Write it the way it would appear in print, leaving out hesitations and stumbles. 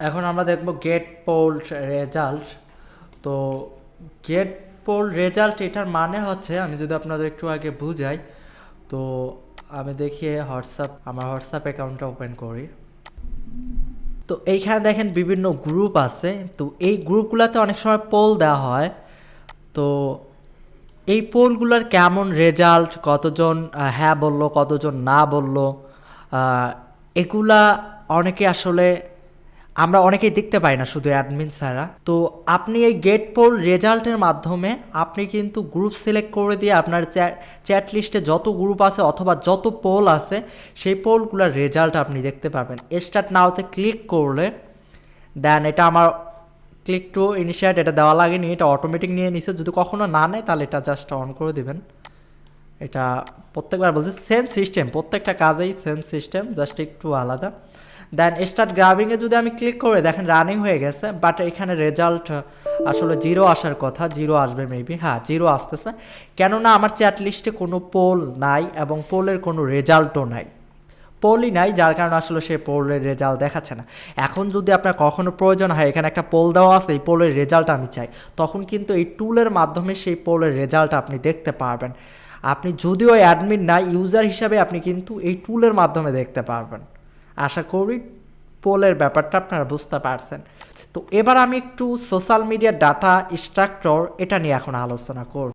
এখন আমরা দেখব গেট পোল রেজাল্ট। তো গেট পোল রেজাল্ট এটার মানে হচ্ছে, আমি যদি আপনাদের একটু আগে বুঝাই, তো আমি দেখি আমার হোয়াটসঅ্যাপ অ্যাকাউন্টটা ওপেন করি। তো এইখানে দেখেন বিভিন্ন গ্রুপ আছে, তো এই গ্রুপগুলোতে অনেক সময় পোল দেওয়া হয়। তো এই পোলগুলোর কেমন রেজাল্ট, কতজন হ্যাঁ বললো, কতজন না বললো, এগুলা অনেকে আসলে আমরা অনেকেই দেখতে পাই না, শুধু অ্যাডমিন ছাড়া। তো আপনি এই গেট পোল রেজাল্টের মাধ্যমে আপনি কিন্তু গ্রুপ সিলেক্ট করে দিয়ে আপনার চ্যাট লিস্টে যত গ্রুপ আছে অথবা যত পোল আছে সেই পোলগুলোর রেজাল্ট আপনি দেখতে পাবেন। স্টার্ট নাওতে ক্লিক করলে দেন এটা আমার ক্লিক টু ইনিশিয়েট এটা দেওয়া লাগেনি, এটা অটোমেটিক নিয়ে নিছে। যদি কখনো না নেয় তাহলে এটা জাস্ট অন করে দিবেন। এটা প্রত্যেকবার বলছে সেম সিস্টেম, প্রত্যেকটা কাজেই সেম সিস্টেম, জাস্ট একটু আলাদা। দেন স্টার্ট গ্রাবিংয়ে যদি আমি ক্লিক করে দেখেন রানিং হয়ে গেছে, বাট এখানে রেজাল্ট আসলে 0 আসার কথা, 0 আসবে মেবি, হ্যাঁ 0 আসতেছে। কেননা আমার চ্যাট লিস্টে কোনো পোল নাই এবং পোলের কোনো রেজাল্টও নাই, পোলই নাই, যার কারণে আসলে সে পোলের রেজাল্ট দেখাচ্ছে না। এখন যদি আপনার কখনো প্রয়োজন হয়, এখানে একটা পোল দেওয়া আছে, এই পোলের রেজাল্ট আমি চাই, তখন কিন্তু এই টুলের মাধ্যমে সেই পোলের রেজাল্ট আপনি দেখতে পারবেন। আপনি যদিও অ্যাডমিন না, ইউজার হিসাবে আপনি কিন্তু এই টুলের মাধ্যমে দেখতে পারবেন। আশা করি পোলের ব্যাপারটা আপনারা বুঝতে পারছেন। তো এবার আমি একটু সোশ্যাল মিডিয়া ডাটা স্ট্রাকচার এটা নিয়ে এখন আলোচনা করব।